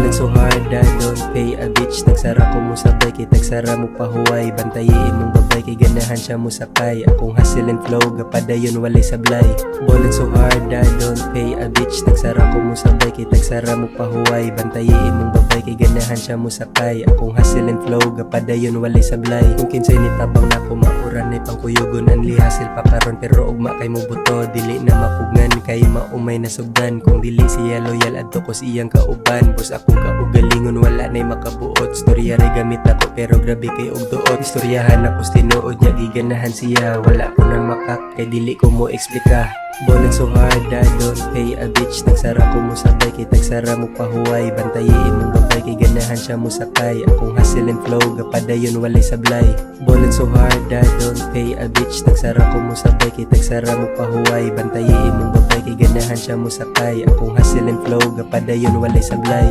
Ballin' so hard, I don't pay a bitch. Nagsara ko mo sabay, kay tagsara mo pahuway. Bantayi imong babay, kay ganahan siya mo sakay. Akong hustle and flow, gapadayon walay sablay. Ballin' so hard, I don't pay a bitch. Nagsara ko mo sabay, kay tagsara mo pahuway. Bantayi imong babay, kay ganahan siya mo sakay. Akong hustle and flow, gapadayon walay sablay. Kung kinsay ni tabang na ko mauran ay pangkuyogon. Anli hasil pa karon, pero ugma kay mo buto. Dili na mapugnan, kay maumay na sugdan. Kung dili siya loyal adto ko siyang kauban. Bus akong kaugalingon, wala na'y makabuot. Storya ray gamit ako, pero grabe kay og duot. Istoryahan ako tinuod niya, giganahan siya. Wala ko nang makak, kay dili ko mo eksplika. Ballin' so hard, I don't pay a bitch. Nagsara ko mo sabay, kay tagsara mo pahuway. Bantayi imong babay, kay ganahan siya mo sakay. Akong hustle and flow, gapadayon walay sablay. Ballin' so hard, I don't pay a bitch. Nagsara ko mo sabay, kay tagsara mo pahuway. Bantayi imong babay, kay ganahan siya mo sakay. Akong hustle and flow, gapadayon walay sablay.